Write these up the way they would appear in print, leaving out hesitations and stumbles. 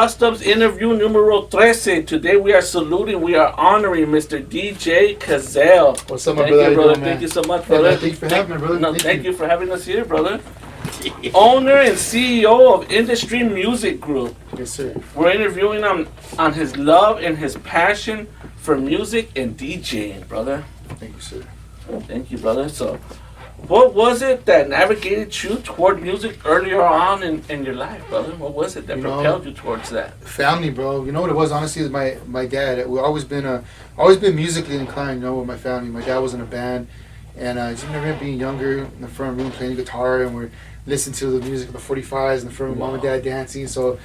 Customz interview numero 13. Today we are saluting, we are honoring Mr. DJ Cazell. What's up, my Thank brother? you, brother. Doing, Thank you so much, Yeah, brother. man, thank you for having me, brother. No, thank you for having us here, brother. Owner and CEO of Industry Music Group. Yes, sir. We're interviewing him on his love and his passion for music and DJing, brother. Thank you, sir. Thank you, brother. So, what was it that navigated you toward music earlier on in your life, brother? What was it that propelled you towards that? Family, bro. You know what it was? Honestly, is my dad. We've always been musically inclined. You know, with my family. My dad was in a band, and I just remember being younger in the front room playing guitar, and we're listening to the music of the 45s in the front room, mom and dad dancing. So,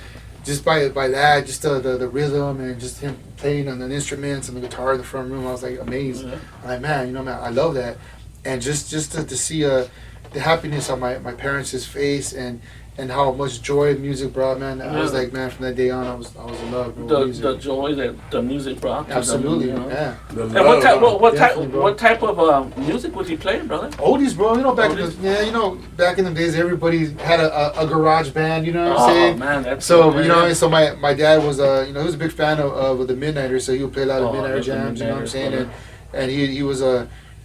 just by that, just the rhythm and just him playing on the instruments and the guitar in the front room, I was like amazed. Yeah. I'm like, man, I love that. And just to see the happiness on my parents' face and how much joy music brought, man. I was like, man, from that day on, I was in love with music. The joy that the music brought. Absolutely, them, you know? yeah. And what type of music was he playing, brother? Oldies, bro. You know, back in the days, everybody had a garage band. You know what I'm saying? Man, that's so cool, you know, so my dad was he was a big fan of the Midnighters, so he would play a lot of Midnighter jams. You know what I'm saying? And he was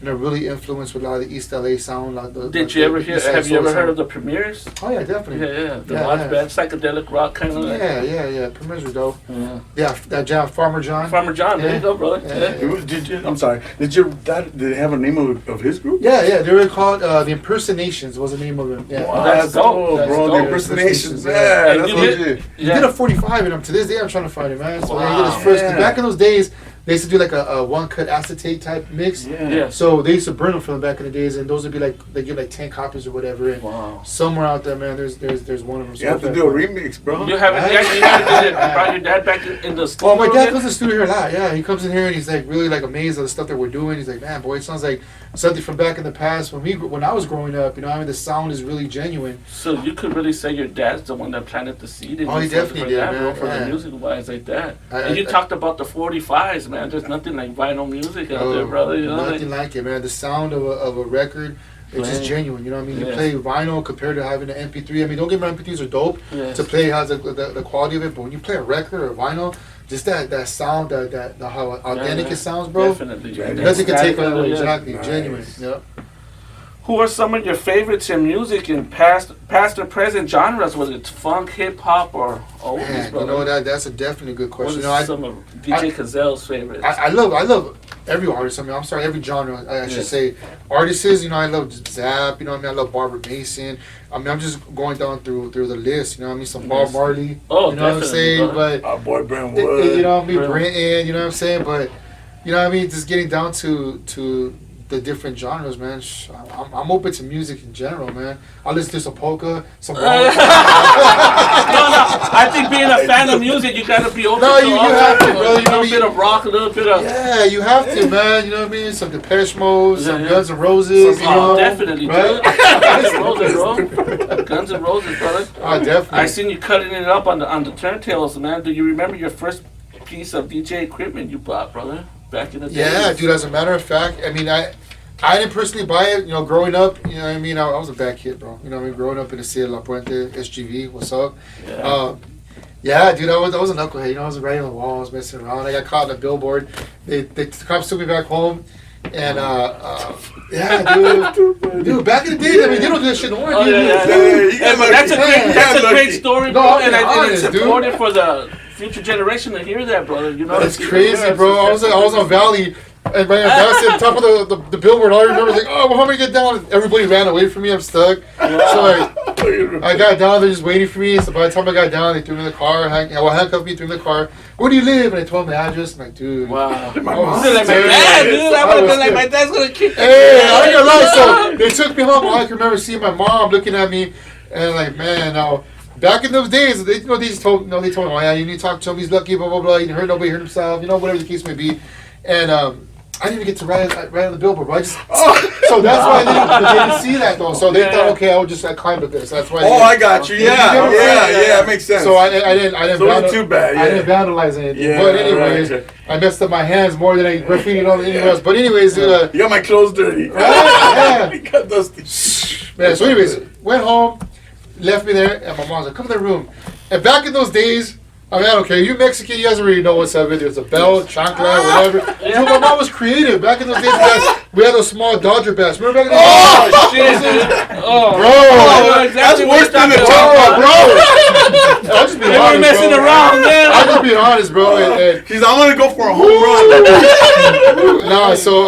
really influenced with a lot of the East LA sound. Like Have you ever heard of the Premiers? Oh yeah, definitely. Yeah. The lodge band, psychedelic rock kind of. Yeah. Premiers were dope. Yeah, that jam, Farmer John. There you go, brother. Yeah. I'm sorry. Did your dad have a name of his group? Yeah. They were called the Impersonations. Was the name of it. Yeah. Wow, that's dope, bro. The Impersonations. Yeah, that's legit. He did a 45 in him. To this day, I'm trying to find it, man. So he did his Wow. first. Back in those days, they used to do like a one cut acetate type mix. Yeah. So they used to burn them from back in the days, and those would be like they give like 10 copies or whatever. And somewhere out there, man, there's one of them. You have to do a remix, bro. You haven't brought your dad back in the studio? Well, my dad comes to the studio here a lot. Yeah, he comes in here and he's like really like amazed at the stuff that we're doing. He's like, man, boy, it sounds like something from back in the past when I was growing up. You know, I mean, the sound is really genuine. So you could really say your dad's the one that planted the seed. Oh, he definitely did, man. For the music wise like that. And you talked about the 45s, man. There's nothing like vinyl music out there, brother. You know, nothing like it, man. The sound of a record, it's just genuine. You know what I mean? You play vinyl compared to having an MP3. I mean, don't get me wrong, MP3s are dope to play, has the quality of it. But when you play a record or a vinyl, just that sound, how authentic it sounds, bro. Definitely. Nothing can take away. Exactly, Nice. genuine. Yep. Who are some of your favorites in music in past or present genres, whether it's funk, hip hop, or oldies, Man, brother? you know that's a definitely good question. What are some of DJ Cazell's favorites? I love every artist. I mean, I'm sorry, every genre. I should say artists. You know, I love Zap. You know what I mean? I love Barbara Mason. I mean, I'm just going down through the list. You know what I mean? Some Bob Marley. Oh, you know what I'm saying? brother. But Our boy Brentwood. you know what I mean? Brenton. You know what I'm saying? But you know what I mean? Just getting down to the different genres, man. I'm open to music in general, man. I listen to some polka, some rock. I think being a fan of music, you gotta be open to you all have to, kinds. bro. A little bit of rock, a little bit of... Yeah, you have to, man. You know what I mean? Some Depeche Mode, some Guns N' Roses. You know, definitely, right? dude. Guns N' Roses, bro. Guns N' Roses, brother. Definitely. I seen you cutting it up on the turntables, man. Do you remember your first piece of DJ equipment you bought, brother? Back in the day? Yeah, dude. As a matter of fact, I mean, I didn't personally buy it. You know, growing up, you know what I mean? I was a bad kid, bro. You know what I mean? Growing up in the city of La Puente, SGV, what's up? Yeah, dude, I was a knucklehead. You know, I was writing on the walls, messing around. I got caught on a billboard. The cops took me back home. And, yeah, dude, back in the day, I mean, they don't do that shit no more. That's a great story, bro. And it's important for the future generation to hear that, brother. You know, it's crazy, bro. I was on Valley. And man, that's at the top of the billboard. All I remember was like, oh, well, how am I get down? Everybody ran away from me. I'm stuck. So I got down. They're just waiting for me. So by the time I got down, they threw me in the car. Handcuffed me, threw me in the car. Where do you live? And I told them the address. I'm like, dude. Wow. My mom's like my dad, dude. I would have been like, my dad's gonna kick me. Hey, I ain't gonna lie. So they took me home. All I can remember seeing my mom looking at me, and like, man, now. Back in those days, they just told me, oh yeah, you need to talk to him. He's lucky, blah blah blah. You hurt nobody, hurt himself. You know, whatever the case may be. And I didn't even get to write on the billboard, but so that's why they didn't see that though. So they thought, okay, I would just climb with this. That's why. I got you. Yeah, it makes sense. So I didn't. So too bad. Yeah. I didn't vandalize anything. But anyways, I messed up my hands more than I graffitied on anywhere else. But anyways, dude, you got my clothes dirty. Yeah. You got dusty. Man, so anyways, went home, left me there, and my mom's like, come to the room. And back in those days, I mean, I don't care. You Mexican, you guys already know what's up. There's a belt, chancla, whatever. Yeah. Dude, my mom was creative. Back in those days, we had those small Dodger bats. Remember back in those Oh, shit. Oh, bro. Oh, That's exactly worse what than the you're top, talking about. bro. I'll just be They were honest, messing bro. around, man. I'll just be honest, bro. And, He's, I'm gonna go for a home run. nah, so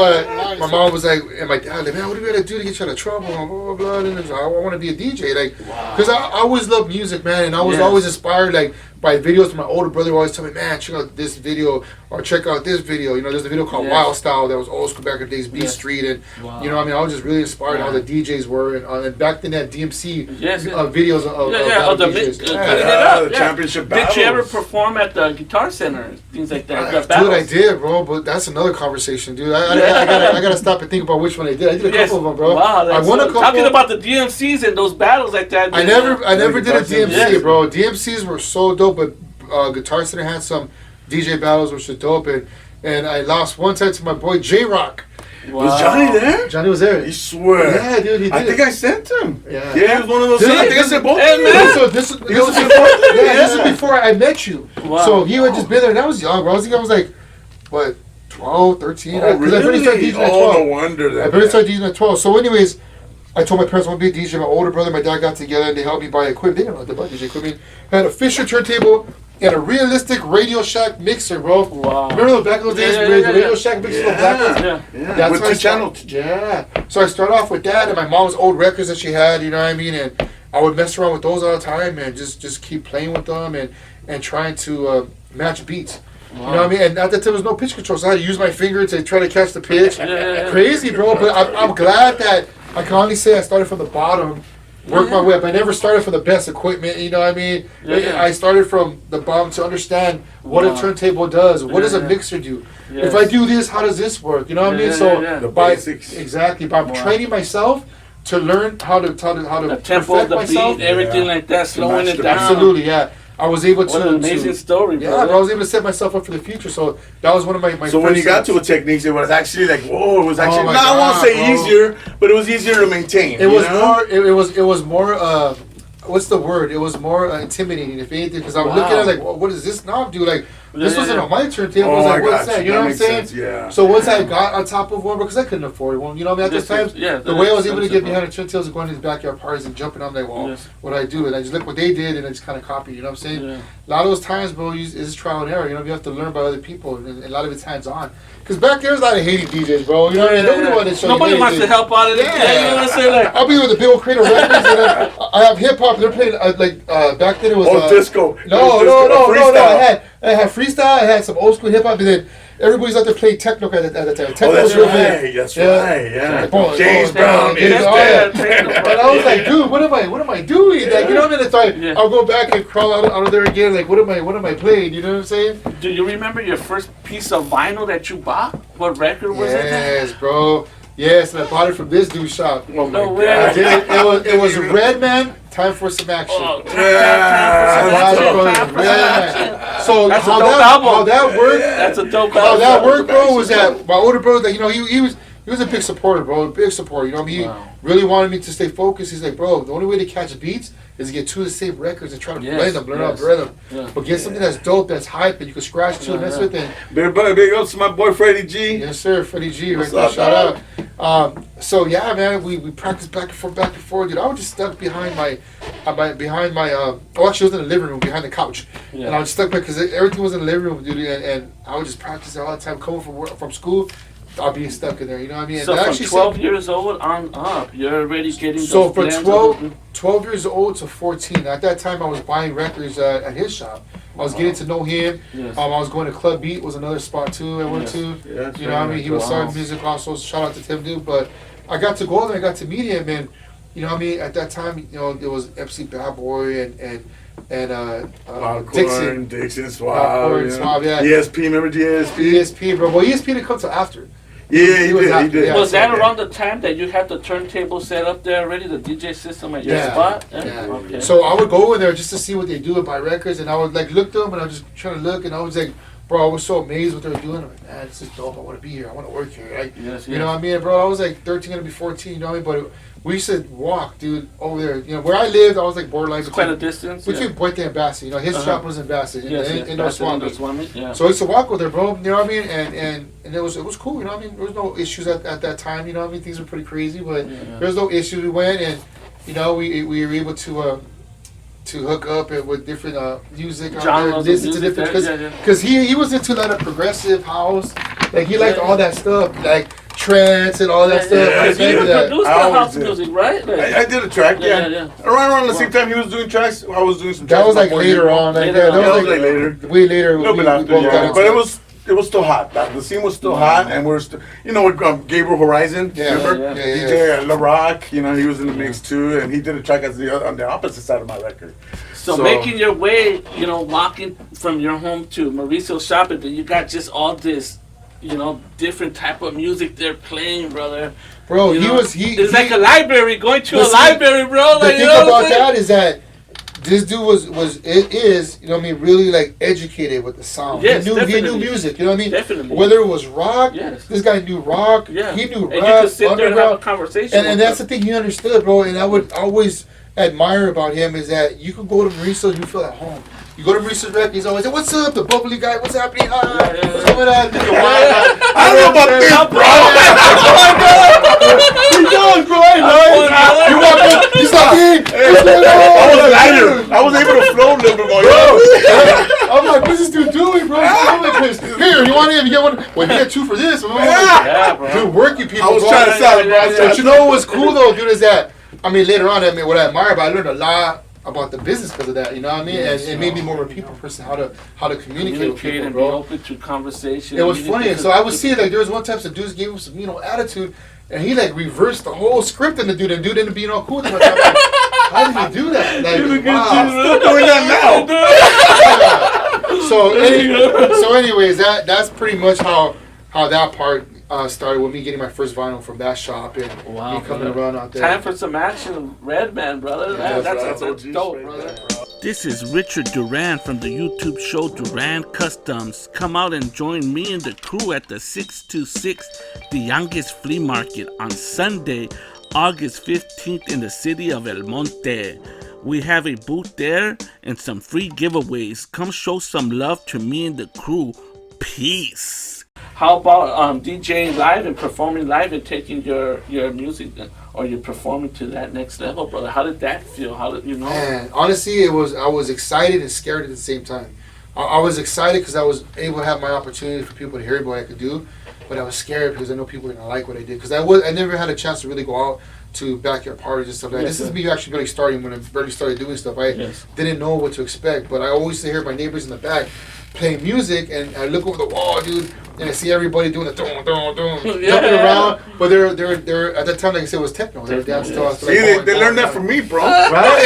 my mom was like, and my dad, like, man, what do we gotta do to get you out of trouble? Blah, blah, blah. And I want to be a DJ, like, because I always loved music, man, and I was always inspired, like, by videos. My older brother would always tell me, man, check out this video or check out this video. You know, there's a video called Wild Style that was old school back in the days, B Street, and you know, I mean, I was just really inspired how the DJs were, and back then that DMC videos of the DJs. The championship battles. Did you ever perform at the Guitar Center, things like that? Dude, I did, bro, but that's another conversation, dude. I gotta stop and think about which one I did. I did a couple of them, bro. Wow, I won a couple. Talking about the DMCs and those battles like that. I never did a DMC, Yes. bro. DMCs were so dope, but Guitar Center had some DJ battles which were dope, and I lost one time to my boy J Rock. Wow. Was Johnny there? Johnny was there. You swear? Yeah, dude, he did. I think I sent him. Yeah. Yeah, it was one of those. Did I he? think I sent both. Hey, of you. man. So this is before I met you. Wow. So he had just been there, and I was young, bro. I was like, what, 12, 13? Oh, Because I barely started really? DJing at 12. Oh, no wonder that. I barely started DJing at 12. So anyways, I told my parents I want to be a DJ. My older brother and my dad got together and they helped me buy equipment. They didn't know what to buy DJ equipment. I had a Fisher turntable and a realistic Radio Shack mixer, bro. Wow. Remember those back in those days? Radio Shack mixer, those black ones? Yeah. Yeah. That's With how I two channels. started. Yeah. So I started off with that and my mom's old records that she had, you know what I mean? And I would mess around with those all the time and just keep playing with them and trying to match beats. Wow. You know what I mean? And at that time, there was no pitch control, so I had to use my finger to try to catch the pitch. Crazy, bro. But I'm glad that I can only say I started from the bottom, worked my way up. I never started from the best equipment, you know what I mean? I started from the bottom to understand what a turntable does. What does a mixer do? Yes. If I do this, how does this work? You know what I mean? So The by basics. exactly by training myself to learn how to The tempo, perfect the myself. beat, everything like that, slowing match it the down. Absolutely, yeah. I was able What to. an amazing story, bro. Yeah, but I was able to set myself up for the future. So that was one of my So when first you got to steps. a technique, it was actually like, whoa, it was actually, my I won't God, say bro. easier, but it was easier to maintain. It was you know? more. It was more. What's the word? It was more intimidating, if anything, because I'm looking at it like, well, what does this knob do? Like, this wasn't on my turntable. I was like, what's that? You know what I'm saying? Yeah. So once I got on top of one, because I couldn't afford one, you know what I mean? At this time, the way I was able to get behind the turntables and going to these backyard parties and jumping, I'm like, well, what do I do? And I just look what they did and I just kind of copied, you know what I'm saying? Yeah. A lot of those times, bro, it's trial and error. You know, you have to learn by other people, and a lot of it's hands on. Because back there's a lot of hating DJs, bro. You know what I mean? Nobody wanted to show Nobody you wants to help out of it. Yeah. You know what I'm saying? Like, I'll be with the Bill Crater records, and I have hip hop. They're playing back then it was disco. No. Freestyle. I had freestyle. I had some old school hip hop, and then everybody's out there playing techno at the time. Techno That's was real right. big. That's right. Yeah. Boom, James boom, Brown boom, is James- dead. And I was like, dude, what am I doing? Like, you know what I mean? It's like I'll go back and crawl out of there again. Like, what am I playing? You know what I'm saying? do you remember your first piece of vinyl that you bought? What record was it? Yes, bro. Yes, and I bought it from this dude's shop. Oh my No God. way. I did it. It was Red Man. Time for some action. Oh, So That's a how dope album. that worked? That's a dope How album. that worked, bro, was that my older brother, like, you know, he was a big supporter, bro, big supporter. You know, he really wanted me to stay focused. He's like, bro, the only way to catch beats is to get two of the same records and try to blend them, learn how to blend them. Yeah. But get something that's dope, that's hype, and you can scratch to and mess with it. Big ups to my boy Freddie G. Yes, sir, Freddie G, right What's there, up, shout out. So yeah, man, we practiced back and forth, dude. I was just stuck behind my, oh, actually, I was in the living room behind the couch, and I was stuck because everything was in the living room, dude, and I would just practice all the time. Coming from school, I'll be stuck in there, you know what I mean? And So that from actually 12 years old on up, you're already getting So those for blends 12 years old to 14, at that time I was buying records at his shop. I was getting to know him. Yes. I was going to Club Beat, was another spot too I went to. Yes, You know what I mean? He was selling music also. So shout out to Tim, dude. But I got to go there, I got to meet him, and you know what I mean? At that time, you know, there was MC Bad Boy and Dixon. Dixon, Suave. Popcorn, Suave, yeah. ESP, remember ESP? ESP, bro. Well, ESP didn't come till after. Yeah, he did. Yeah. Was that around the time that you had the turntable set up there already, the DJ system at your spot? Yeah. Okay. So I would go in there just to see what they do and buy records, and I would like look them, and I was just trying to look, and I was like, bro, I was so amazed what they were doing. I'm like, man, this is dope. I want to be here. I want to work here. Like, Yes, you know what I mean, bro? I was like 13, gonna be 14. You know what I mean? But we used to walk, dude, over there. You know, where I lived, I was like borderline It's quite a distance. between Puente and Bassett. You know, his shop was in Bassett, in North Swami. Yeah. So I used to walk with her, bro. You know what I mean? And it was cool. You know what I mean? There was no issues at that time. You know what I mean? Things were pretty crazy, but there was no issues. We went and you know we were able to hook up with different music, listen to different because he was into a lot of progressive house. Like he liked all that stuff, like trance and all that stuff. Yeah. You produced the house music, right? Like, I did a track, yeah. Around the same time he was doing tracks, I was doing some tracks. That was like later on. Like, that was like later. Way later. A little bit after, but it was still hot. The scene was still hot, and we're still, you know, with Gabriel Horizon, remember? DJ La Rock, you know, he was in the mix too, and he did a track on the opposite side of my record. So making your way, you know, walking from your home to Mauricio's shop, and you got just all this, you know, different type of music they're playing, brother. Bro, it's like a library, going to a library, bro. The thing about that is that this dude is, you know what I mean, really like educated with the sound. Yes, he knew music, you know what I mean? Definitely. Whether it was rock, this guy knew rock, he knew and rap, you could sit there and have a conversation. And that's the thing he understood, bro, and I would always admire about him is that you could go to Mauricio and you feel at home. You go to Mauricio's rep, he's always like, what's up, the bubbly guy, what's happening? What's going on? I don't know about this, bro. He does, bro. You walk up, he's like, I was able to flow a little bit more. I'm like, what's this dude doing, bro? Here, you want him? You get one? Well, you get two for this. Yeah, bro. Dude, working people. I was trying to sell it, bro. But you know what was cool, though, dude, is that, I mean, later on, I mean, what I admire about, I learned a lot about the business because of that, you know what I mean? And it made me more of a people person, how to communicate with people, and bro. be open to conversation. It was funny. So I would see, like, there was one time some dudes gave him some, you know, attitude, and he, like, reversed the whole script in the dude, and dude ended up being all cool with him. How did he do that? Like, wow. Still doing that now. So anyways, that's pretty much how that part started with me getting my first vinyl from that shop and me coming around out there. Time for some action, Redman, brother. Yeah, that's dope, brother. This is Richard Duran from the YouTube show Duran Customz. Come out and join me and the crew at the 626 The Youngest Flea Market on Sunday, August 15th in the city of El Monte. We have a booth there and some free giveaways. Come show some love to me and the crew. Peace. How about DJing live and performing live and taking your music or your performing to that next level, brother? How did that feel? How did you know? Man, honestly, I was excited and scared at the same time. I was excited because I was able to have my opportunity for people to hear what I could do, but I was scared because I know people were gonna like what I did because I never had a chance to really go out to backyard parties and stuff like that. This is me actually really starting when I barely started doing stuff. I didn't know what to expect, but I always used to hear my neighbors in the back playing music, and I look over the wall, dude, and I see everybody doing the jumping around. But they're at that time, like I said, it was techno. They were dancing to us. See, they learned that from me, bro. Right?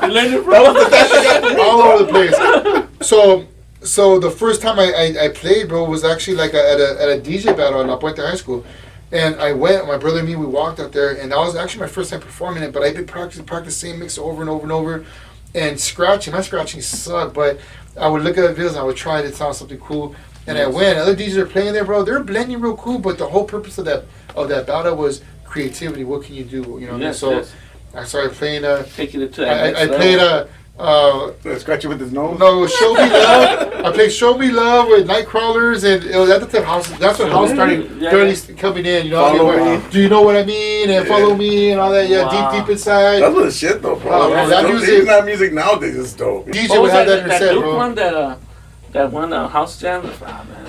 They learned it from all over the place. So the first time I played, bro, was actually like at a DJ battle in La Puente High School. And I went, my brother and me, we walked out there, and that was actually my first time performing it, but I've been practicing the same mix over and over and over. And scratching, my scratching sucked, but I would look at the videos and I would try to sound something cool. And I went, other DJs are playing there, bro, they're blending real cool, but the whole purpose of that battle was creativity. What can you do? You know what I mean? So I started playing, taking it to that I played scratching with his nose? No, Show Me Love. I played Show Me Love with Nightcrawlers, and it was at the time house. That's when house started coming in. You know, Follow Me. Do you know what I mean? And Follow Me and all that. Yeah, deep inside. That was the shit though, bro. That music, that music nowadays is dope. DJ would have that in her set, bro. That one house jam.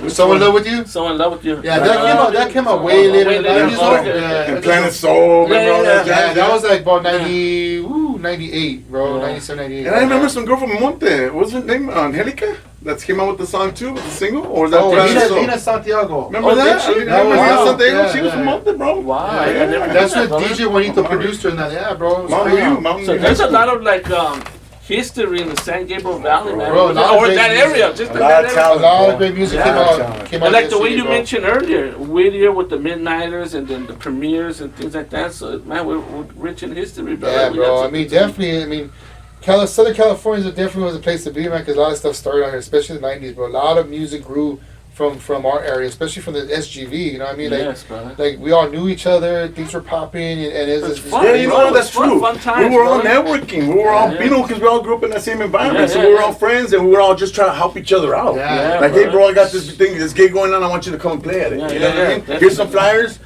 Was Someone in Love With You? Someone in Love With You. Yeah, that came out way later. And Planet Soul. That was like about 98, bro. 97, 98. And I remember some girl from Monte. What was her name? Angelica? That came out with the song too, with the single? Or was that Lina Santiago. Remember that? Lina Santiago? She was from Monte, bro. Wow. That's what DJ Juanito produced her in that. Yeah, bro. So there's a lot of like history in the San Gabriel Valley, man. Bro, or that area, just a lot of great music came out. Like the way you mentioned earlier, Whittier with the Midnighters and then the premieres and things like that. So, man, we're rich in history, bro. Yeah, bro. I mean, definitely. I mean, Southern California definitely was a place to be, man, because a lot of stuff started out here, especially in the 90s, bro. A lot of music grew from our area, especially from the SGV, you know what I mean? Like, yes, brother. Like, we all knew each other, things were popping, and it's fun. Yeah, you know what? That's true. Fun times, we were all brother. networking. We were all, you know, because we all grew up in that same environment. Yeah, so yeah, we were yeah. all friends, and we were all just trying to help each other out. Yeah, like, brother. hey, bro, I got this thing, this gig going on. I want you to come and play at it. Yeah, you know yeah, what I yeah, mean? definitely. Here's some flyers.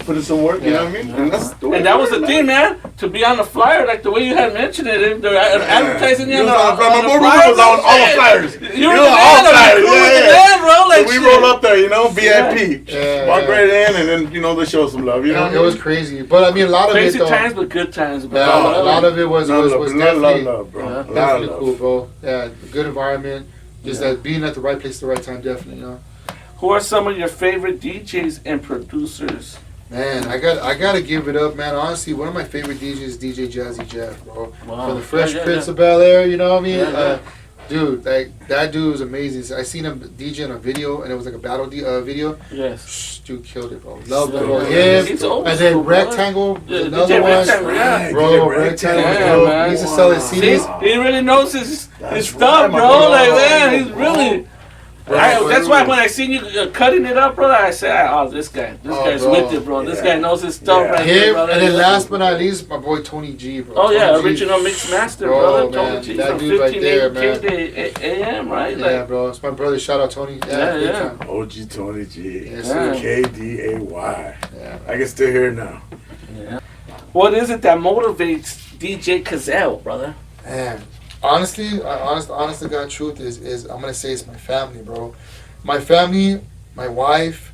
Put in some work. You know what I mean? Yeah. And that's the way And that it was the worked, thing, man. To be on the flyer, like the way you had mentioned it, they're advertising you on the flyer. flyer. Was on all the flyers. You were know, the all man, flyers. you were the Yeah, man, bro. Like So we shit. roll up there, you know, VIP. Yeah, Walk yeah. right in, and then, you know, they show us some love. You know, it was crazy. But, I mean, a lot of Crazy it, though. times, but good times, bro. Yeah, a lot of it was definitely, love, bro. Yeah. A lot of definitely love. cool, bro. Yeah, good environment. Just that being at the right place at the right time, definitely, you know. Who are some of your favorite DJs and producers? Man, I gotta give it up, man. Honestly, one of my favorite DJs is DJ Jazzy Jeff, bro. Wow. From the Fresh Yeah, Prince yeah. of Bel Air, you know what I mean? Yeah, yeah. Dude, like that dude was amazing. I seen him DJ in a video, and it was like a battle video. Yes. Shh, dude killed it, bro. Love Yeah, it, bro. yeah. Him, He's old and then school, bro. Rectangle, Yeah, another DJ one. Rectangle, yeah. Bro, DJ Rectangle, Yeah, bro. man. He used to sell his See, CDs. he really knows his That's stuff, right, my bro. bro. Like, man, he's really. Bro, That's why when I seen you cutting it up, brother, I said, "Oh, this guy's bro. with it, bro. This Yeah. guy knows his stuff, Yeah. right here, Him, brother." and then last but not least, my boy Tony G, bro. Oh yeah, Tony G. original mix master, Bro, brother. man, Tony G that from dude right 15 there, man. AM, right? Yeah, Like, bro. It's my brother. Shout out Tony. Yeah, big yeah. time. OG Tony G. Yes, sir. KDAY. Yeah. I can still hear it now. what is it that motivates DJ Cazell, brother? Man, honestly, honest to God, truth is I'm gonna say it's my family, bro. My family, my wife,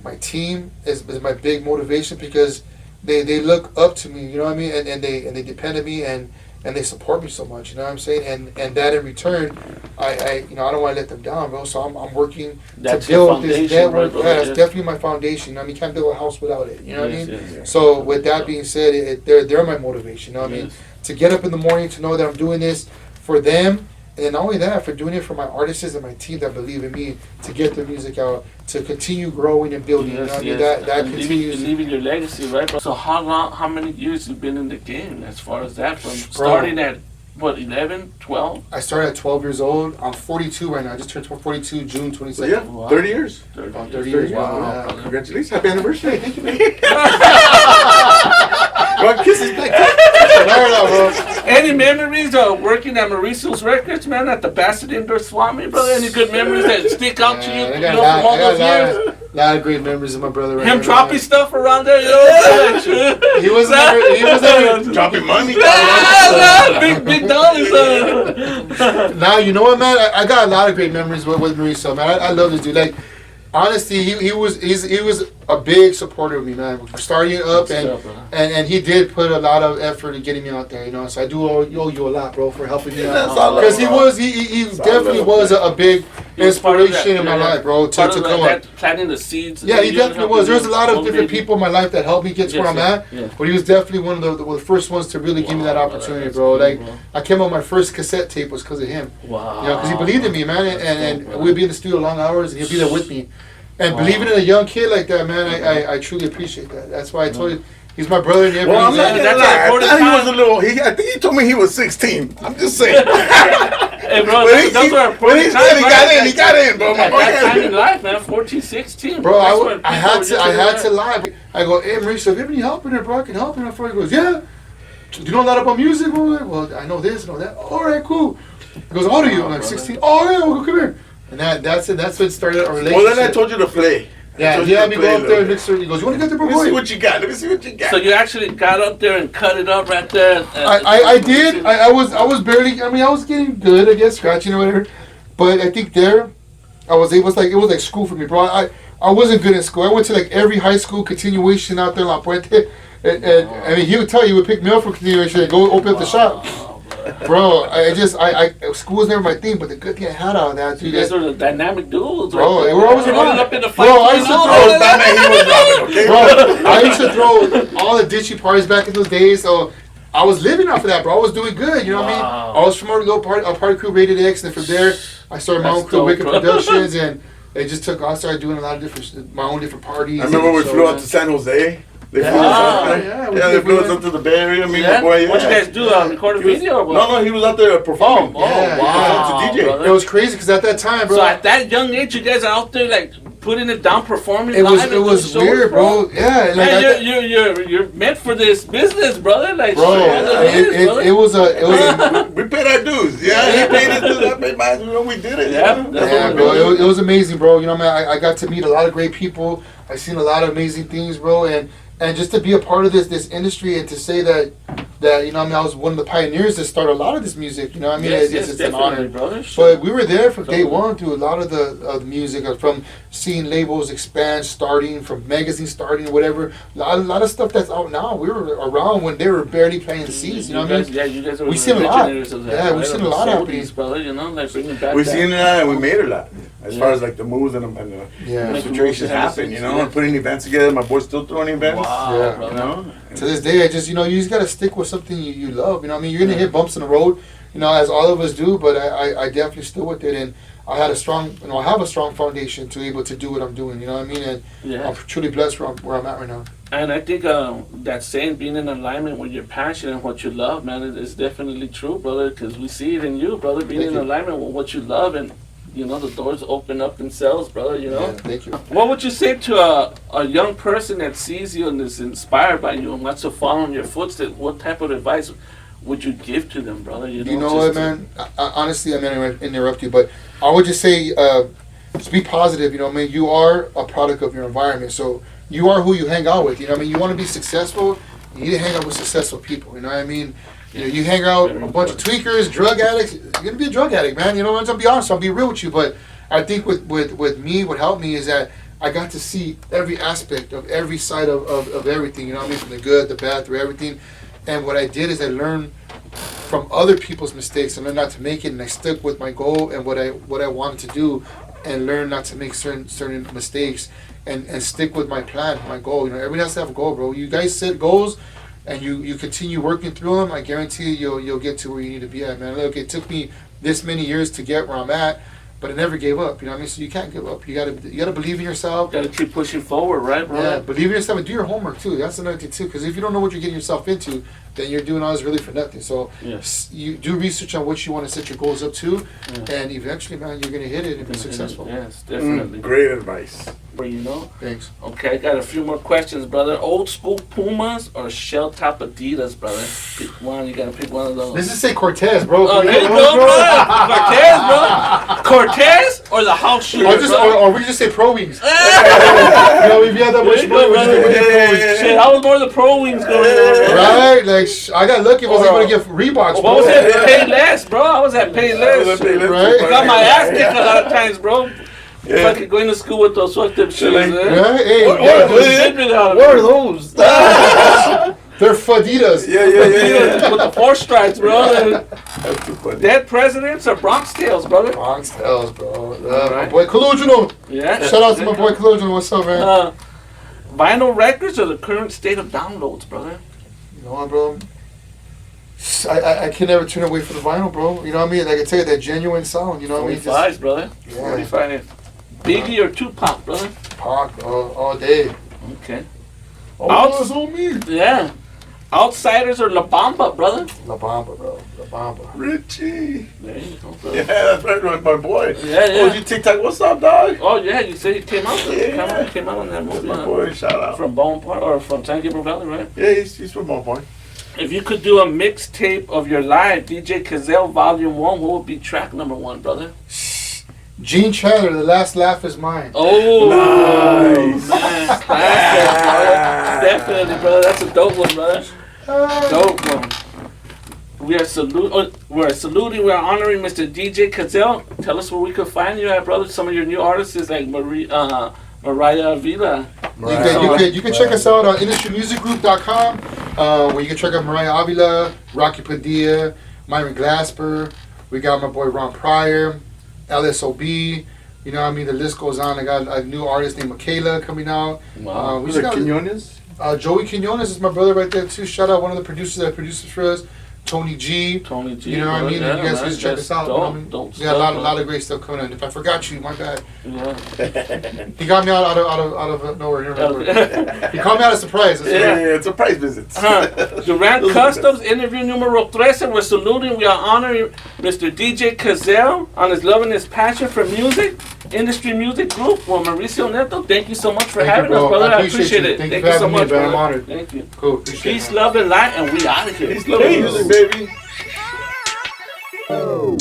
my team is my big motivation because they look up to me, you know what I mean, and they depend on me and they support me so much, you know what I'm saying, and that in return, I you know I don't want to let them down, bro. So I'm working That's to your build this foundation, network. right, Yeah, that's yes. definitely my foundation. You know what I mean, you can't build a house without it. You know what I Yes, mean. yes, yes. So with that being said, they're my motivation. You know what I mean? Yes. To get up in the morning, to know that I'm doing this for them, and then not only that, for doing it for my artists and my team that believe in me to get their music out, to continue growing and building. You know what I mean? That And continues. leaving your legacy, right, bro? So how many years you been in the game as far as that, from starting at what, 11, 12? I started at 12 years old. I'm 42 right now. I just turned 42 June 22nd. So yeah, Wow. 30 years. 30 years. Wow. Wow. Yeah. Congratulations. Happy anniversary. Thank you, man. Go on, kisses back. bro. Any memories of working at Mauricio's Records, man, at the Bassett Indoor Swap Meet, brother? Any good memories that stick out to you, I you got know, from all those years? a lot of great memories of my brother. Right Him here, dropping man. stuff around there, you know what I'm saying? He was never. Dropping money. Big dollars. Now you know what, man. I got a lot of great memories with Mauricio, man. I love this dude. Like, honestly, he was a big supporter of me, man. Starting up, and he did put a lot of effort in getting me out there, you know. So I do owe you a lot, bro, for helping me out. Because he definitely was a big inspiration in my life, bro. To come up. Planting the seeds. Yeah, he definitely was. There's a lot of different people in my life that helped me get to where I'm at. Yeah. But he was definitely one of the first ones to really give me that opportunity, bro. Like, I came on my first cassette tape was because of him. Wow. You know, because he believed in me, man, and we'd be in the studio long hours, and he'd be there with me. And believing in a young kid like that, man, I truly appreciate that. That's why I told you, he's my brother. And Well, I'm not gonna That's lie. I important thought he time. was a little. I think he told me he was 16. I'm just saying. Hey, bro, When those are when important he times, said he right? got in, he got in, bro. At that time in life, man, 14, 16. Bro, That's when I people had were to just lie. I go, hey, Mauricio, have you ever any help in there, bro? I can help you. And he goes, yeah. Do you know a lot about music? Well, I know this, I know that. All right, cool. He goes, how old are you? I'm like, 16. Oh, yeah, well, come here. And that's it. That's what started our relationship. Well, then I told you to play. Yeah, he had me go up there and mix her. He goes, you want to get there, bro? Let me see what you got. Let me see what you got. So you actually got up there and cut it up right there. I did. I was barely. I mean, I was getting good, I guess, scratching or whatever. But I think there, it was like school for me, bro. I wasn't good in school. I went to like every high school continuation out there in La Puente, and I mean, he would tell you, he would pick me up for continuation and go open up the shop. Bro, school was never my thing, but the good thing I had out of that, You dude. guys were the dynamic duels. Bro, right? we're always running up in the fight. Bro, I used to throw Batman, he was robbing, okay? Bro, I used to throw all the ditchy parties back in those days, so I was living off of that, bro. I was doing good, you know what I mean? I was from a little party crew, Rated X, and from there, I started my own crew, Wicked Productions, and it just took off. I started doing a lot of my own different parties. I remember we So, flew out to San Jose. They flew us up there. Yeah, they flew us up to the Bay Area. Me and my boy. What you guys do? Record a video or what? No, he was out there performing. Oh, wow. To DJ. Brother. It was crazy because at that time, bro. So at that young age, you guys are out there like putting it down, performing. It live was weird, bro. Yeah, like you're meant for this business, brother. Like, bro, it was we paid our dues. Yeah, he paid his dues. I paid mine. We did it. Yeah, bro. It was amazing, bro. You know, man, I got to meet a lot of great people. I seen a lot of amazing things, bro, and just to be a part of this industry and to say that you know, I mean, I was one of the pioneers that started a lot of this music. You know, I mean, it's an honor, brother. Sure. But we were there from day one to a lot of the music, from seeing labels expand, starting from magazines, starting whatever. A lot of stuff that's out now. We were around when they were barely playing the seas. You know what I mean? Yeah, you guys are. We seen a lot. Yeah, we seen a lot happening, brother. You know, like bringing back. We seen that, and we made a lot. As far as like the moves and the situations happen, you know, and putting events together. My boy's still throwing events. Wow, you know? To this day, I just, you know, you just got to stick with something you love. You know what I mean? You're going to hit bumps in the road, you know, as all of us do, but I definitely stood with it. And I had a strong, you know, I have a strong foundation to be able to do what I'm doing. You know what I mean? And I'm truly blessed where I'm at right now. And I think that saying, being in alignment with your passion and what you love, man, is definitely true, brother, because we see it in you, brother, being in alignment with what you love, and you know, the doors open up themselves, brother, you know? Yeah, thank you. What would you say to a young person that sees you and is inspired by you and wants to follow in your footsteps? What type of advice would you give to them, brother? You know what, man? Honestly, I'm going to interrupt you, but I would just say, just be positive, you know what I mean? You are a product of your environment, so you are who you hang out with, you know what I mean? You want to be successful, you need to hang out with successful people, you know what I mean? You know, you hang out a bunch of tweakers, drug addicts, you're going to be a drug addict, man. You know, I'm going to be honest, I'll be real with you. But I think with me, what helped me is that I got to see every aspect of every side of everything, you know what I mean? From the good, the bad, through everything. And what I did is I learned from other people's mistakes and learned not to make it. And I stuck with my goal and what I wanted to do and learned not to make certain mistakes and stick with my plan, my goal. You know, everybody has to have a goal, bro. You guys set goals and you continue working through them, I guarantee you'll get to where you need to be at, man. Look, it took me this many years to get where I'm at, but I never gave up. You know what I mean? So you can't give up. You gotta believe in yourself. Gotta keep pushing forward, right, bro? Yeah, believe in yourself and do your homework too. That's another thing too. Because if you don't know what you're getting yourself into, then you're doing all this really for nothing. So you do research on what you want to set your goals up to, and eventually, man, you're gonna hit it and be successful. Yes, definitely. Great advice. You know? Thanks. Okay, I got a few more questions, brother. Old school Pumas or shell top Adidas, brother? Pick one. You gotta pick one of those. Let's just say Cortez, bro. Oh, there you go, brother. Cortez, bro. Cortez or the house shoes, or we just say Pro Wings. You know, if you have that much money, we just say Pro Wings. Shit, I was more the Pro Wings going on. Right? Like, I got lucky if I was able to get Reeboks, bro. What was that? Pay less, bro. I was at pay less. Right? I got my ass kicked a lot of times, bro. Yeah. Fucking going to school with those fucked up shoes, right? Hey, what are those? They're Fadidas. Yeah. With the 4 stripes, bro. That's too funny. Dead presidents or Bronx Tales, brother? Bronx Tales, bro. My boy Collusional. Yeah. Shout out to my boy Collusional. What's up, man? Vinyl records or the current state of downloads, brother? You know what, bro? I can never turn away from the vinyl, bro. You know what I mean? Like I tell you, that genuine sound. You know what I mean? 45s, brother. Yeah. 45. Biggie or Tupac, brother? Pac, all day. Okay. That's on me. Yeah. Outsiders or La Bamba, brother? La Bamba, bro. La Bamba. Richie. There you go, brother. Yeah, that's right, my boy. Yeah. Oh, you TikTok, what's up, dog? Oh, yeah, you said he came out. Yeah. Came out on that movie. My boy, shout out. From Bone Park or from San Gabriel Valley, right? Yeah, he's from Bone Park. If you could do a mixtape of your life, DJ Cazelle Volume 1, what would be track number 1, brother? Gene Chandler, The Last Laugh Is Mine. Oh, nice. Definitely, brother. That's a dope one, brother. Dope one. We're saluting, we're honoring Mr. DJ Cazelle. Tell us where we could find you at, brother. Some of your new artists is like Mariah Avila. You can check us out on industrymusicgroup.com, where you can check out Mariah Avila, Rocky Padilla, Myron Glasper. We got my boy Ron Pryor, LSOB. You know what I mean? The list goes on. I got a new artist named Michaela coming out. Wow. Who's that, Quinones? Joey Quinones is my brother right there too. Shout out one of the producers that produces for us. Tony G. Tony G. You know what I mean? Yeah, And you guys man, should check that's this out. dope, You know what I mean? dope Yeah, stuff, a lot of great stuff coming in. If I forgot you, my bad. Yeah. He got me out of nowhere. You remember? He caught me out of surprise. That's Yeah, right. it's surprise visits. Duran Customz, interview numero 13. We're saluting, we are honoring Mr. DJ Cazell on his love and his passion for music, industry music group. Well, Mauricio Neto, thank you so much for Thank you, having bro. us, brother. I I appreciate it. Thank Thank you you for so having me, much, man. I'm brother. honored. Thank you. Cool. Appreciate Peace, it. love, and light, and we out of here. Peace, love, and music, baby. Oh.